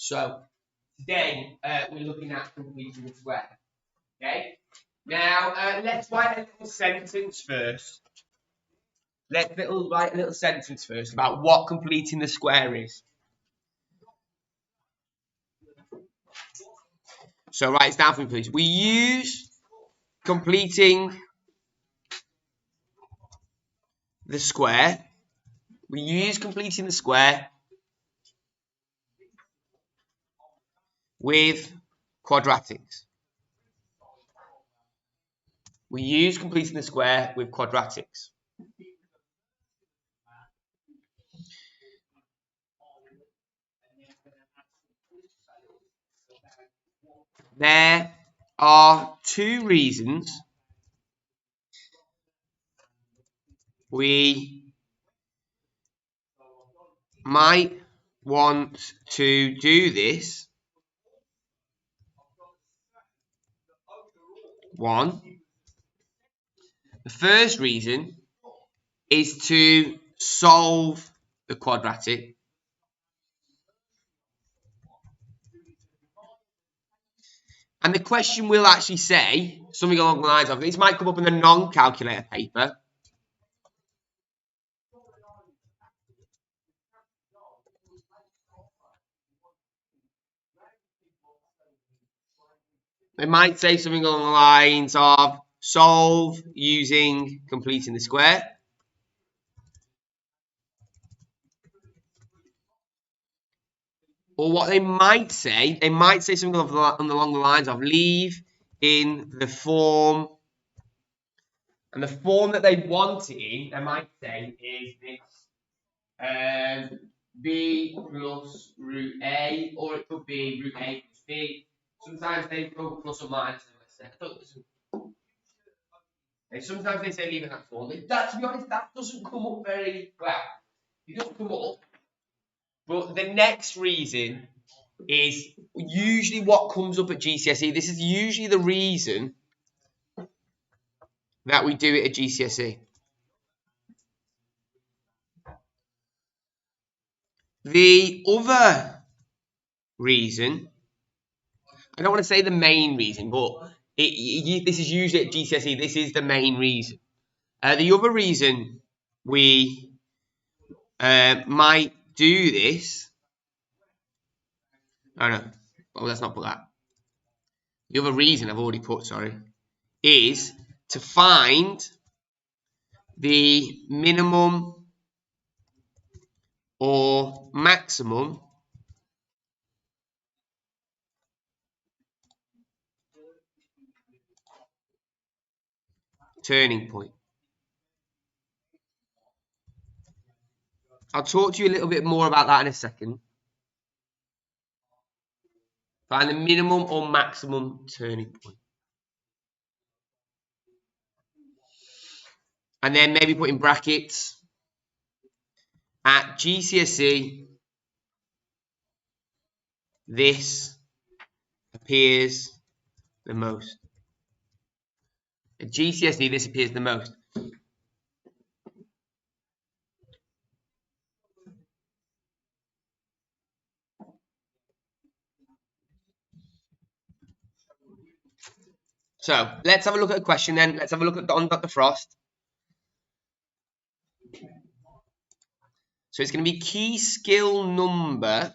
So today we're looking at completing the square. Okay. Now let's write a little sentence first. Let's write a little sentence first about what completing the square is. So write it down for me, please. We use completing the square. We use completing the square with quadratics. We use completing the square with quadratics. There are two reasons we might want to do this. One, the first reason is to solve the quadratic. And the question will actually say something along the lines of, this might come up in the non-calculator paper. It might say something along the lines of solve using completing the square. Or what they might say something along the lines of leave in the form. And the form that they want it in, they might say, is this b plus root a, or it could be root a plus b. Sometimes they go plus or minus. Sometimes they say leave in that form. That, to be honest, that doesn't come up very well. It doesn't come up. But the next reason is usually what comes up at GCSE. This is usually the reason that we do it at GCSE. The other reason, I don't want to say the main reason, but this is usually at GCSE, this is the main reason. The other reason we might do this, let's not put that. The other reason I've already put, is to find the minimum or maximum turning point. I'll talk to you a little bit more about that in a second. Find the minimum or maximum turning point. And then maybe put in brackets at GCSE, this appears the most. At GCSE, this appears the most. So let's have a look at a question then. Let's have a look at on Dr. Frost. So it's going to be key skill number .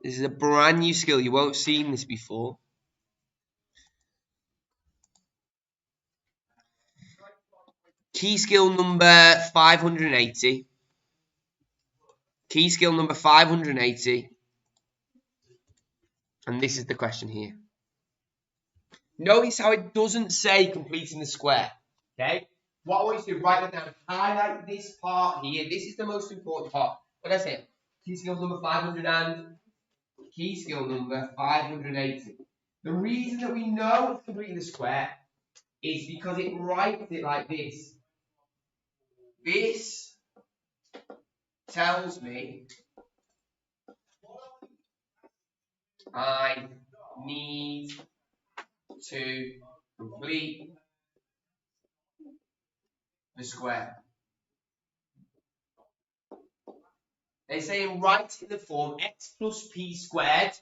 This is a brand new skill. You won't have seen this before. Key skill number 580. Key skill number 580. And this is the question here. Notice how it doesn't say completing the square. Okay? What I want you to do, write that down. Highlight this part here. This is the most important part. What did I say? Key skill number 500 and key skill number 580. The reason that we know it's completing the square is because it writes it like this. This tells me I need to complete the square. They're saying write in the form x plus p squared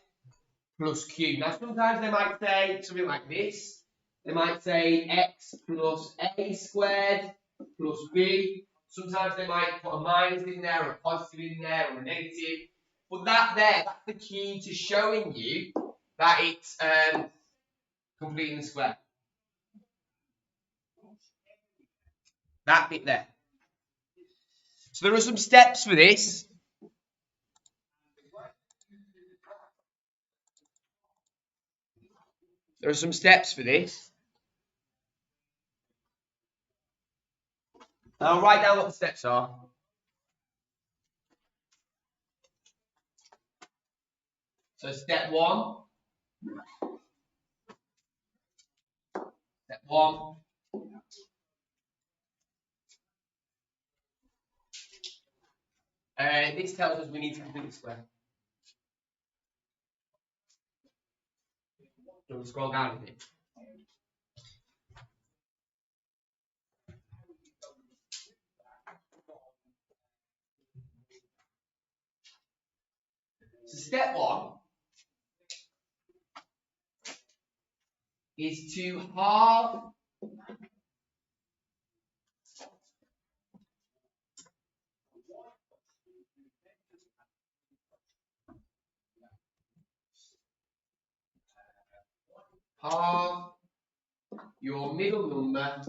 plus q. Now sometimes they might say something like this. They might say x plus a squared plus b. Sometimes they might put a minus in there, or a positive in there, or a negative. But that's the key to showing you that it's completing the square. That bit there. So there are some steps for this. There are some steps for this. And I'll write down what the steps are. So step one. Step one. This tells us we need to complete the square. So we'll scroll down a bit. So step one is to halve your middle number,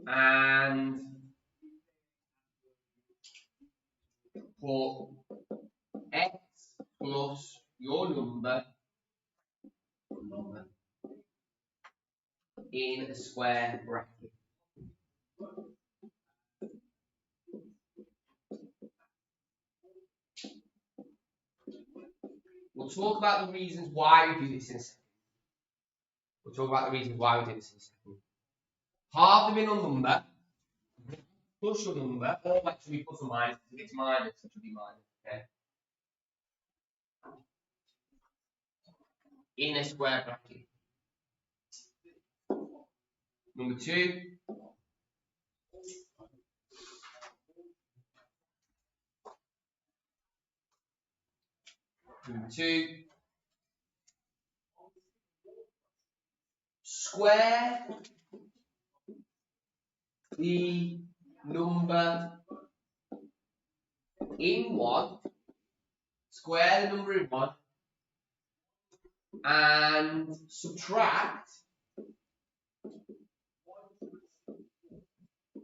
and put x plus your number in a square bracket. We'll talk about the reasons why we do this in a second. Half the middle number plus your number, or actually plus or minus, if it's minus, it should be minus, okay? In a square bracket. Number two. Square the number in one, and subtract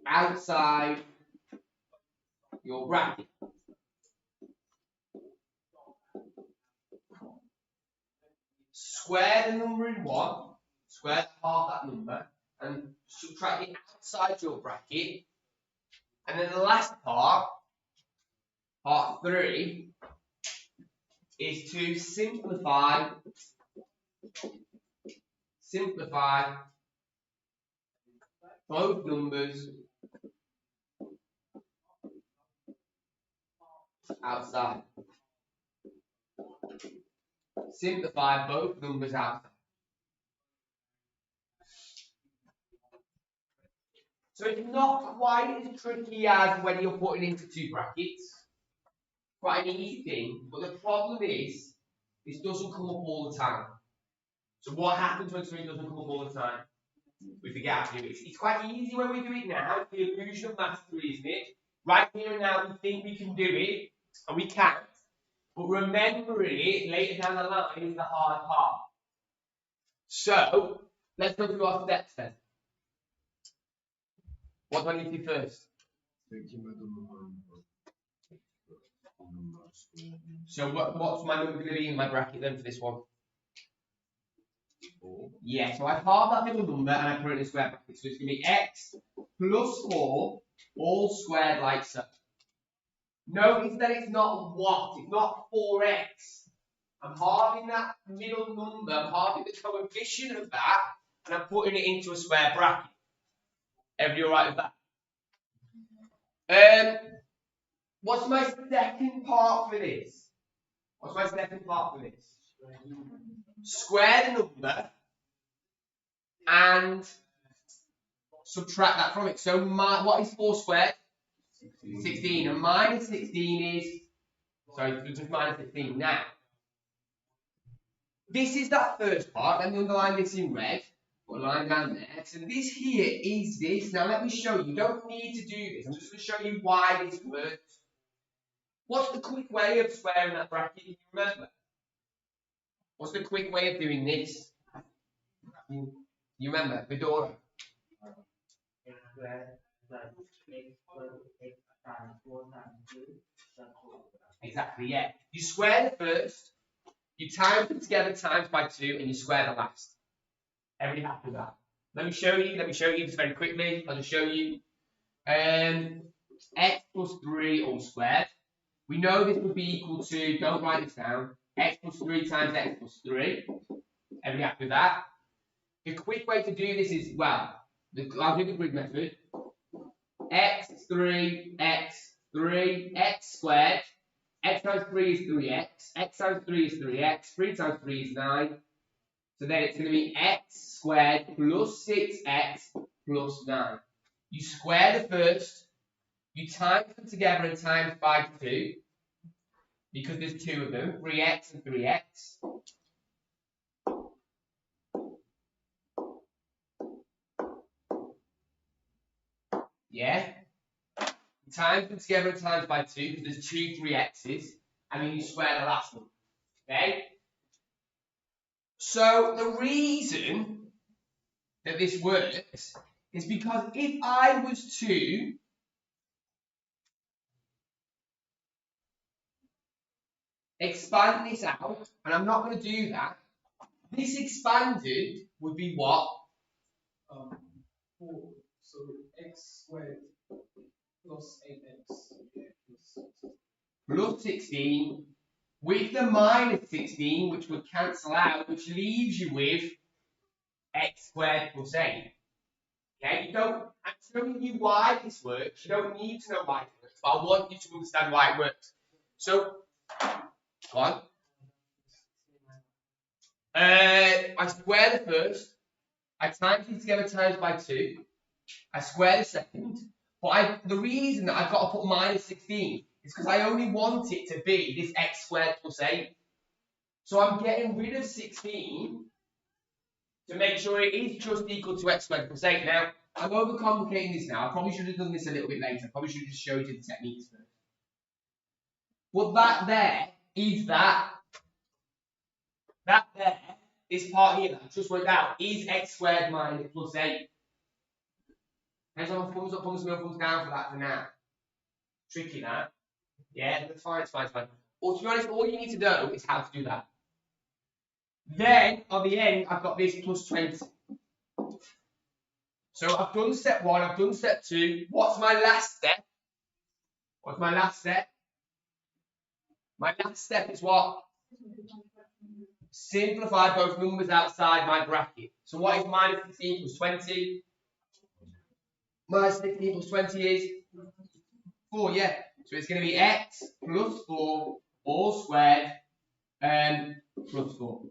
outside your bracket. Square the number in one, square half that number, and subtract it outside your bracket. And then the last part 3, is to simplify both numbers outside. Simplify both numbers outside. So it's not quite as tricky as when you're putting into two brackets. Quite an easy thing, but the problem is this doesn't come up all the time. So what happens when something doesn't come up all the time? We forget how to do it. It's quite easy when we do it now. It's the illusion of mastery, isn't it? Right here and now we think we can do it, and we can't. But remembering it later down the line is the hard part. So let's go through our steps then. What do I need to do first? So what's my number going to be in my bracket then for this one? 4. Yeah, so I halve that middle number and I put it in a square bracket. So it's going to be x plus 4 all squared like so. Notice that it's not what? It's not 4x. I'm halving that middle number, I'm halving the coefficient of that, and I'm putting it into a square bracket. Everybody alright with that? What's my second part for this? What's my second part for this? Square the number and subtract that from it. So what is 4 squared? 16. And minus 16 is, sorry, just minus 16 now. This is that first part. Let me underline this in red. Put a line down there. So this here is this. Now let me show you. You don't need to do this. I'm just going to show you why this works. What's the quick way of squaring that bracket? You remember? What's the quick way of doing this? You remember? Fedora. Exactly, yeah. You square the first, you times them together times by 2, and you square the last. Everybody happy with that? Let me show you this very quickly. I'll just show you. X plus 3 all squared. We know this would be equal to, don't write this down, x plus 3 times x plus 3. Everybody happy with that? The quick way to do this is, well, I'll do the grid method. x3, x squared. X times 3 is 3x. X times 3 is 3x. 3 times 3 is 9. So then it's going to be x squared plus 6x plus 9. You square the first. You times them together and times by 2. Because there's 2 of them. 3x and 3x. Yeah? Times them together and times by 2 because there's 2 3x's, and then you square the last one. Okay? So the reason that this works is because if I was to expand this out, and I'm not going to do that, this expanded would be what? 4. So x squared plus 8x plus 16 with the minus 16, which would cancel out, which leaves you with x squared plus 8. Okay, I'm showing you why this works. You don't need to know why it works, but I want you to understand why it works. So, go on. I square the first. I times these together times by 2. I square the second. But the reason that I've got to put minus 16 is because I only want it to be this x squared plus 8. So I'm getting rid of 16 to make sure it is just equal to x squared plus 8. Now, I'm overcomplicating this now. I probably should have done this a little bit later. I probably should have just showed you the techniques first. But that there is that. That there, this part here that I've just worked out, is x squared minus plus 8. Depends on thumbs up, thumbs down, thumbs down for that for now. Tricky that. Yeah, that's fine, it's fine, it's fine. Well, to be honest, all you need to know is how to do that. Then, on the end, I've got this plus 20. So I've done step 1, I've done step 2. What's my last step? What's my last step? My last step is what? Simplify both numbers outside my bracket. So what is minus 16 plus 20? Minus 16 plus 20 is 4, yeah. So it's going to be x plus 4 all squared plus 4.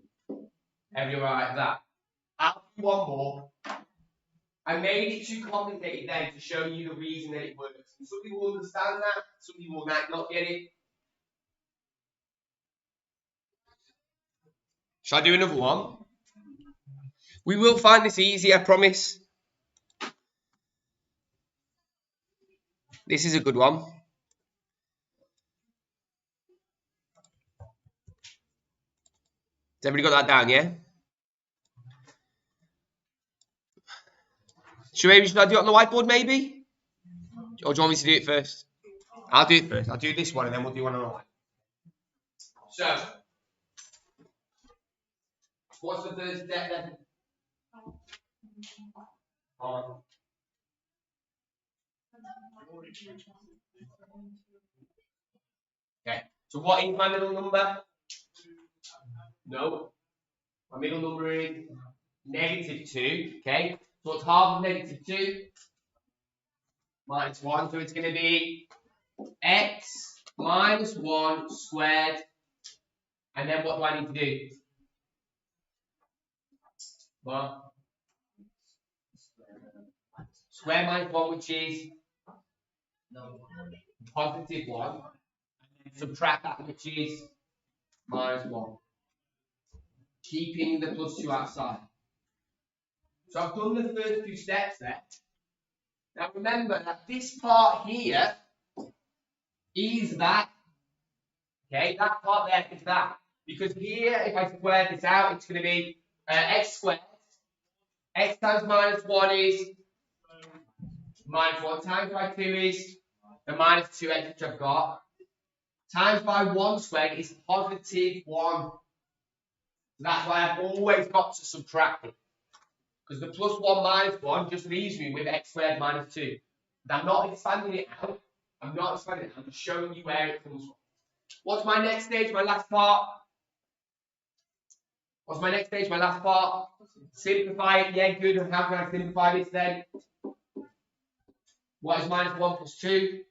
Everything like that. I'll do one more. I made it too complicated then to show you the reason that it works. And some people will understand that, some people might not get it. Shall I do another one? We will find this easy, I promise. This is a good one. Has everybody got that down, yeah? Should I do it on the whiteboard, maybe? Or do you want me to do it first? I'll do it first. I'll do this one, and then we'll do one on the whiteboard. So, what's the first step then? Okay, so what is my middle number? No. My middle number is -2, okay? So it's half of -2 minus 1, so it's going to be x minus 1 squared. And then what do I need to do? Well, square minus 1, which is positive 1. And then subtract that, which is minus 1. Keeping the plus 2 outside. So I've done the first 2 steps there. Now remember that this part here is that. Okay, that part there is that. Because here, if I square this out, it's going to be x squared. X times minus 1 is minus 1 times by 2 is the minus 2x which I've got. Times by 1 squared is positive 1. So that's why I've always got to subtract it. Because the plus 1 minus 1 just leaves me with x squared minus 2. But I'm not expanding it out. I'm just showing you where it comes from. What's my next stage, my last part? What's my next stage, my last part? Simplify it. Yeah, good. And how can I simplify this then? What is minus 1 plus 2?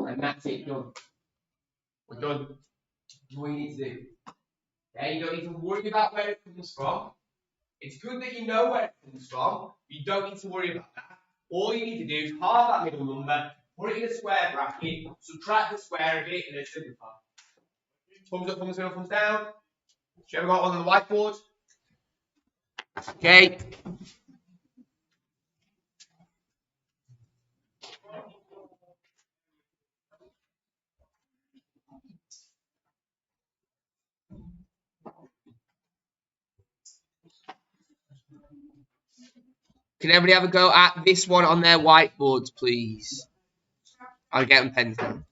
And that's it, done. We're done. That's what you need to do. Okay, you don't need to worry about where it comes from. It's good that you know where it comes from. You don't need to worry about that. All you need to do is halve that middle number, put it in a square bracket, subtract the square of it, and then simplify. Thumbs up, thumbs down, thumbs down. Have you ever got one on the whiteboard? Okay. Can everybody have a go at this one on their whiteboards, please? I'll get them pens down.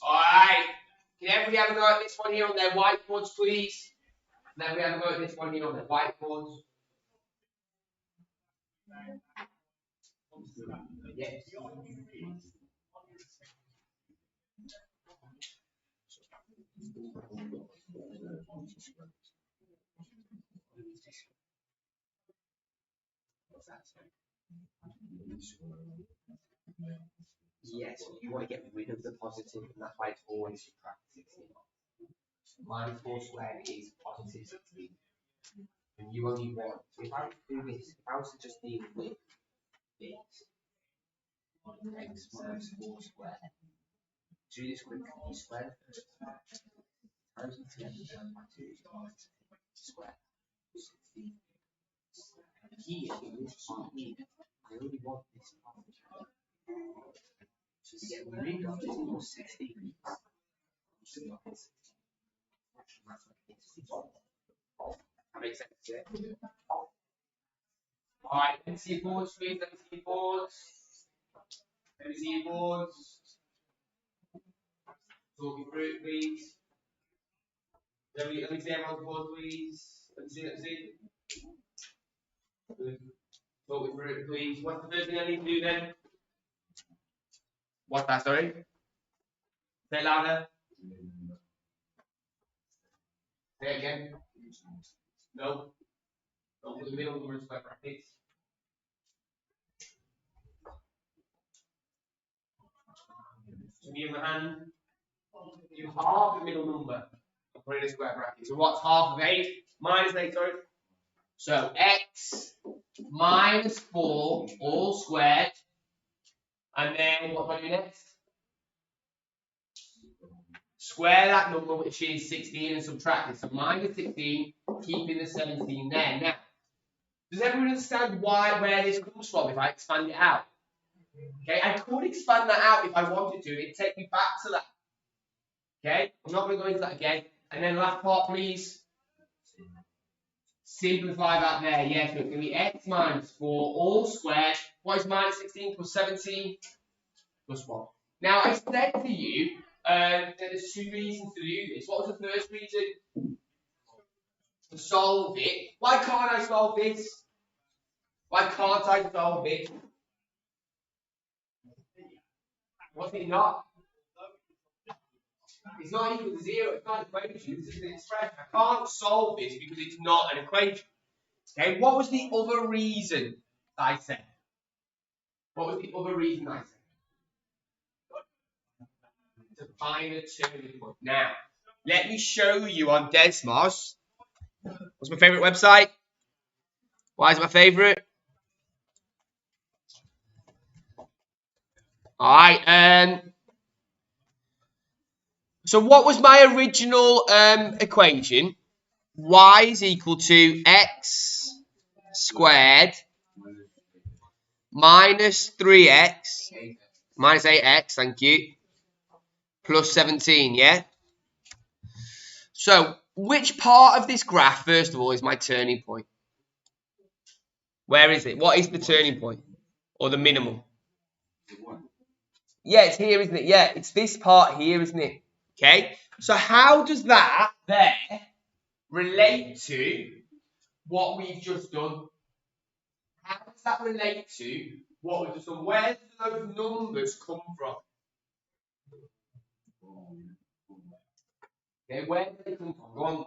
Alright. Can everybody have a go at this one here on their whiteboards, please? Can everybody have a go at this one here on their whiteboards? Yes. Yes, you want to get rid of the positive, and that's why it's always subtract 16. Minus 4 squared is positive 16. And you only want, so if I was to do this, if I was to just deal with this, x minus 4 squared, do this quickly, you square the first times it together by 2 square 16. And here, I only want this part. So to get rid of this plus 16, that makes sense, yeah? Alright, let me see your boards, please. Let me see your boards. Let me see your boards. Talk me through it, please. Let me see everyone's board, please. Let me see. Talk me through it, please. What's the first thing I need to do then? What's that, sorry? Say it louder. Say it again. No. Don't put the middle number in square brackets. Give me your hand. You half the middle number. And put it in a square bracket. So what's half of 8? Minus 8, sorry. So x minus 4 all squared. And then what do I do next? Square that number, which is 16, and subtract it. So minus 16, keeping the 17 there. Now, does everyone understand where this comes from if I expand it out? Okay, I could expand that out if I wanted to. It'd take me back to that. Okay, I'm not going to go into that again. And then last part, please. Simplify that there. Yes, so it's going to be x minus 4 all squared. What is minus 16 plus 17? Plus 1. Now, I said to you that there's 2 reasons to do this. What was the first reason? To solve it. Why can't I solve this? Why can't I solve it? What's it not? It's not equal to 0. It's not an equation. This is an expression. I can't solve this because it's not an equation. Okay, what was the other reason I said? What was the other reason I said? To find a turning point. Now, let me show you on Desmos. What's my favourite website? Why is it my favourite? Alright, so what was my original equation? Y is equal to x squared minus 3x minus 8x, thank you, plus 17, yeah? So, which part of this graph, first of all, is my turning point? Where is it? What is the turning point? Or the minimum? Yeah, it's here, isn't it? Yeah, it's this part here, isn't it? Okay, so how does that there relate to what we've just done? How does that relate to what we've just done? Where do those numbers come from? Okay, where do they come from? Go on.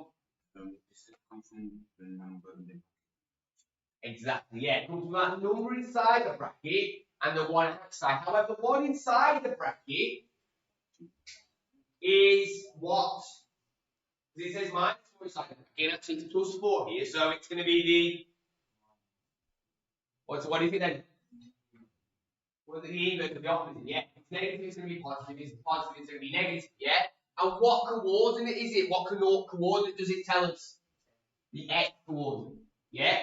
Exactly, yeah. It comes from that number inside the bracket and the one outside. However, the one inside the bracket is what? It says minus 4 inside the bracket. Actually, it's plus 4 here, so it's going to be the. What do you think then? Well, the inverse of the opposite, yeah. It's negative, it's going to be positive. It's positive, it's going to be negative, yeah. And what coordinate is it? What coordinate does it tell us? The x coordinate, yeah.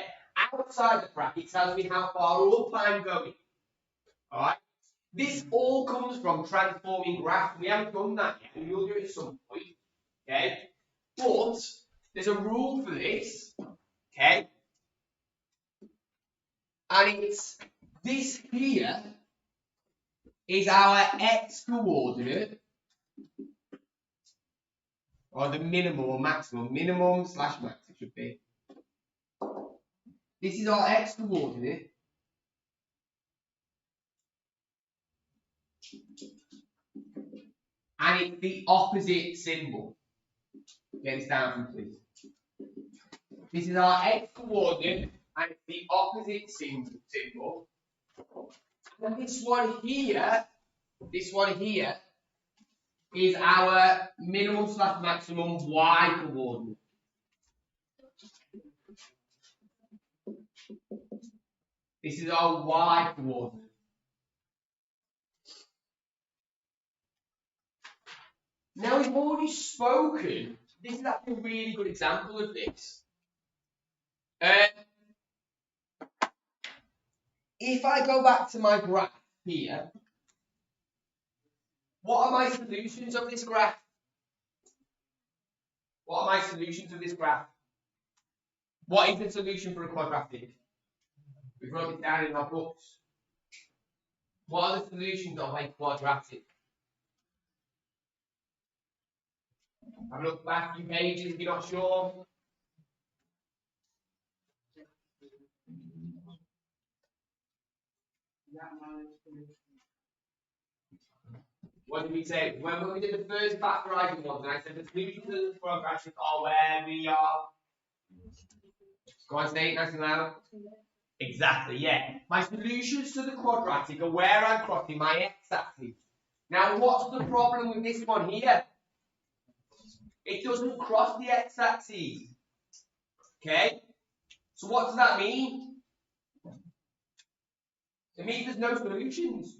Outside the bracket tells me how far up I'm going. Alright? This all comes from transforming graphs. We haven't done that yet, and we'll do it at some point. Okay? But there's a rule for this. Okay? And it's this here is our x coordinate, or the minimum or maximum, minimum slash max it should be. This is our x coordinate. And it's the opposite symbol. Get this down for me, please. This is our x coordinate, and it's the opposite symbol. And this one here is our minimum slash maximum y coordinate. This is our y coordinate. Now we've already spoken. This is actually a really good example of this. If I go back to my graph here, what are my solutions of this graph? What are my solutions of this graph? What is the solution for a quadratic? We wrote it down in our books. What are the solutions of a quadratic? Have a look back a few pages if you're not sure. What did we say? When we did the first factorizing ones, and I said the solutions of the quadratic are where we are. Go on, say it nice and loud. Exactly, yeah. My solutions to the quadratic are where I'm crossing my x-axis. Now, what's the problem with this one here? It doesn't cross the x-axis. Okay? So what does that mean? It means there's no solutions.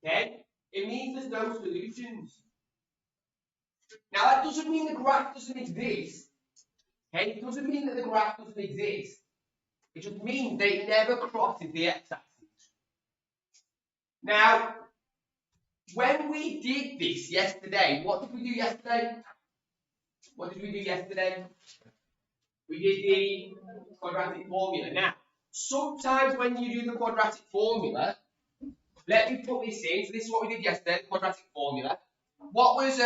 Okay? It means there's no solutions. Now, that doesn't mean the graph doesn't exist. Okay? It doesn't mean that the graph doesn't exist. It just means that it never crosses the x-axis. Now, when we did this yesterday, what did we do yesterday? What did we do yesterday? We did the quadratic formula. Now, sometimes when you do the quadratic formula, let me put this in. So this is what we did yesterday, the quadratic formula. What was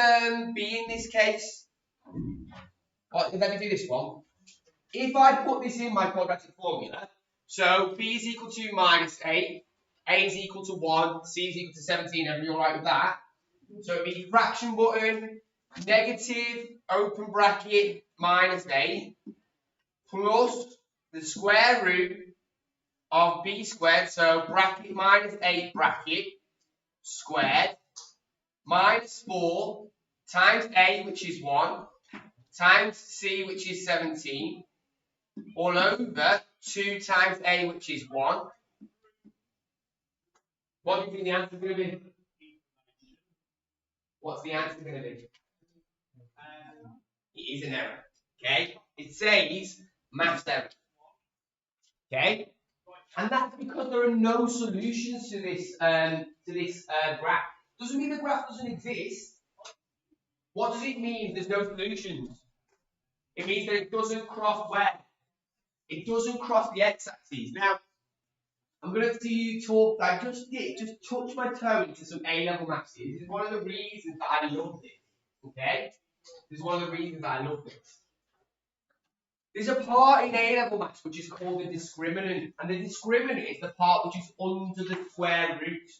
b in this case? Let me do this one. If I put this in my quadratic formula, so b is equal to minus 8, a is equal to 1, c is equal to 17, everybody all right with that? So it'd be fraction button, negative, open bracket, minus 8, plus the square root of b squared, so bracket minus 8 bracket, squared, minus 4 times a, which is 1, times c, which is 17, all over 2 times a, which is 1. What do you think the answer is going to be? What's the answer going to be? It is an error. Okay? It says maths error. Okay? And that's because there are no solutions to this graph. Doesn't mean the graph doesn't exist. What does it mean there's no solutions? It means that it doesn't cross where? It doesn't cross the x-axis. Now, I'm going to see you talk. I just touch my toe into some A-level maths here. This is one of the reasons that I love this. Okay? This is one of the reasons that I love this. There's a part in A-level maths which is called the discriminant. And the discriminant is the part which is under the square root.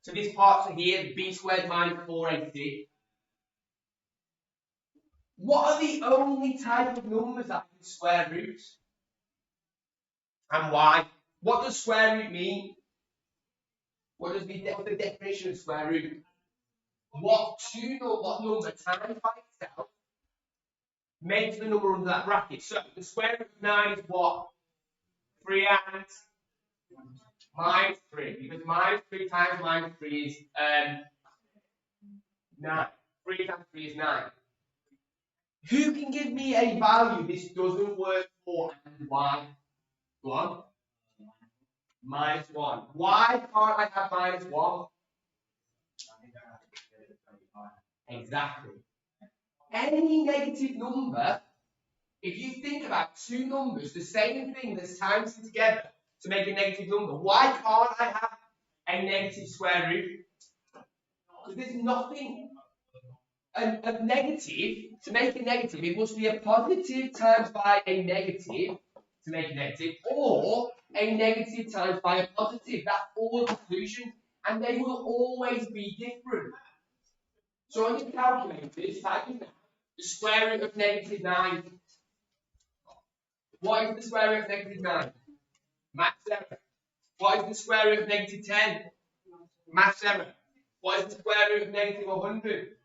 So this part here, b squared minus 4ac. What are the only type of numbers that have square roots? And why? What does square root mean? What's the definition of square root? What number times by itself makes the number under that bracket. So the square root of 9 is what? 3 and minus 3. Because minus 3 times minus 3 is 9. 3 times 3 is 9. Who can give me a value this doesn't work for and why? Go on. Minus 1. Why can't I have minus 1? Exactly. Any negative number, if you think about two numbers, the same thing that's times them together to make a negative number, why can't I have a negative square root? Because there's nothing. A negative, to make a negative, it must be a positive times by a negative to make a negative, or a negative times by a positive. That's all the solution, and they will always be different. So on your calculators, type in the square root of negative 9. What is the square root of negative 9? Maths error. What is the square root of negative 10? Maths error. What is the square root of negative 100?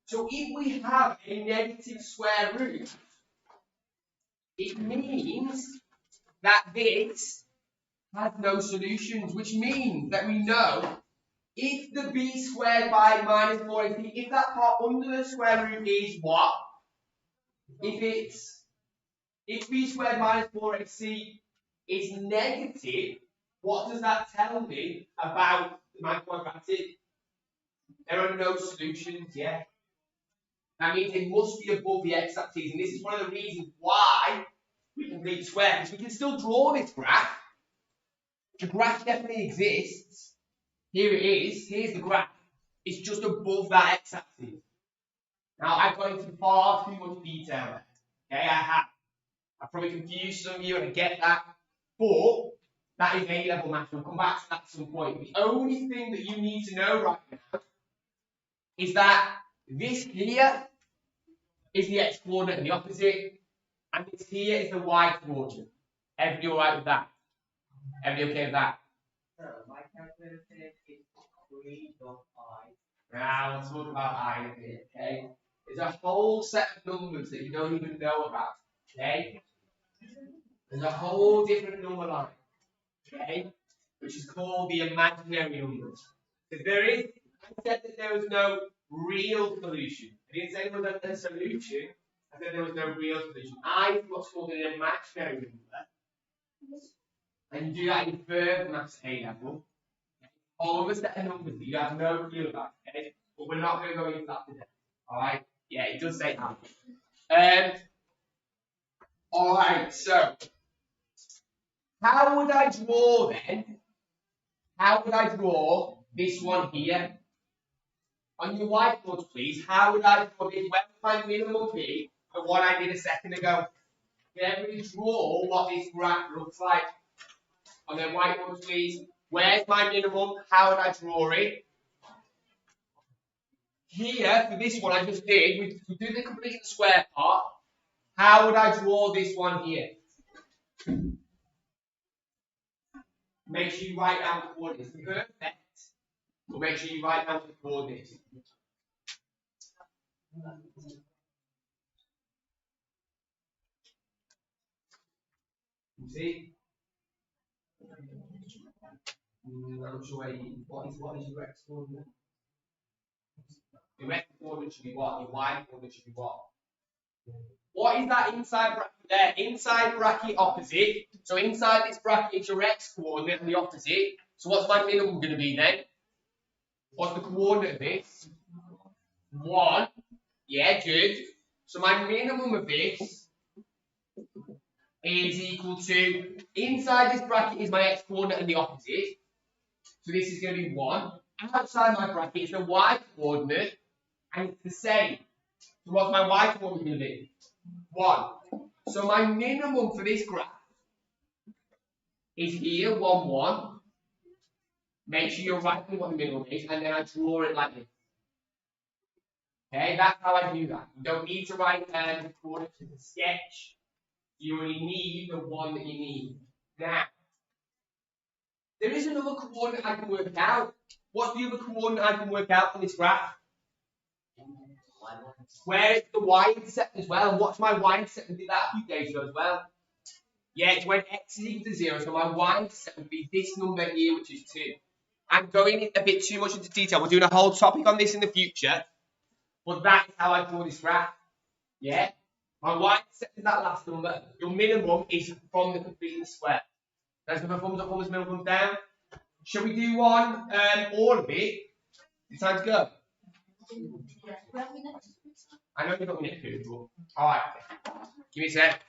So if we have a negative square root, it means that this has no solutions, which means that we know if the b squared by minus 4ac, if that part under the square root is what? If b squared minus 4ac is negative, what does that tell me about my quadratic? There are no solutions yet. That means it must be above the x-axis, and this is one of the reasons why we can read square, because we can still draw this graph. The graph definitely exists. Here it is. Here's the graph. It's just above that x-axis. Now, I've gone into far too much detail there. Okay, I have. I've probably confused some of you, and I get that. But that is A-level maths. We'll come back to that at some point. The only thing that you need to know right now is that this here is the x-coordinate and the opposite, and this here is the y-coordinate. Everybody all right with that? Everybody okay with that? My calculator says it's 3.5 Now let's talk about I in a bit, okay? There's a whole set of numbers that you don't even know about, okay? There's a whole different number line, okay? Which is called the imaginary numbers. If there is, I said that there was no real solution. I didn't say there was a solution. I said there was no real solution. I is what's called an imaginary number. And you do that in further maths A level. All of a set of numbers that you have no clue about, okay? But we're not going to go into that today. Alright? Yeah, it does say that. Alright, so how would I draw then? How would I draw this one here? On your whiteboard, please, how would I draw this? Where would my minimum be for what I did a second ago? Can everybody draw what this graph looks like? On their whiteboard, please. Where's my minimum? How would I draw it? Here, for this one I just did, we do the complete square part. How would I draw this one here? Make sure you write down the coordinates. Perfect. But make sure you write down the coordinates. You see? I'm not sure what is your x coordinate? Your x coordinate should be what? Your y coordinate should be what? What is that inside bracket there? Inside bracket opposite. So inside this bracket is your x coordinate and the opposite. So what's my minimum going to be then? What's the coordinate of this? 1. Yeah, good. So my minimum of this is equal to, inside this bracket is my x coordinate and the opposite. So this is going to be 1. Outside my bracket is the y coordinate and it's the same. So what's my y coordinate going to be? 1. So my minimum for this graph is here, 1, 1. Make sure you're writing what the minimum is, and then I draw it like this. Okay, that's how I do that. You don't need to write the coordinates in the sketch. You only need the one that you need. Now, there is another coordinate I can work out. What's the other coordinate I can work out for this graph? Where is the y-intercept as well? And what's my y-intercept? I did that a few days ago as well. Yeah, it's when x is equal to 0, so my y-intercept would be this number here, which is 2. I'm going a bit too much into detail. We're doing a whole topic on this in the future. But that is how I draw this graph. Yeah? My y-intercept is that last number. Your minimum is from the completing square. There's no thumbs up, thumbs middle, thumbs down. Shall we do one, all of it? It's time to go. I know you've got me next period, but alright. Give me a sec.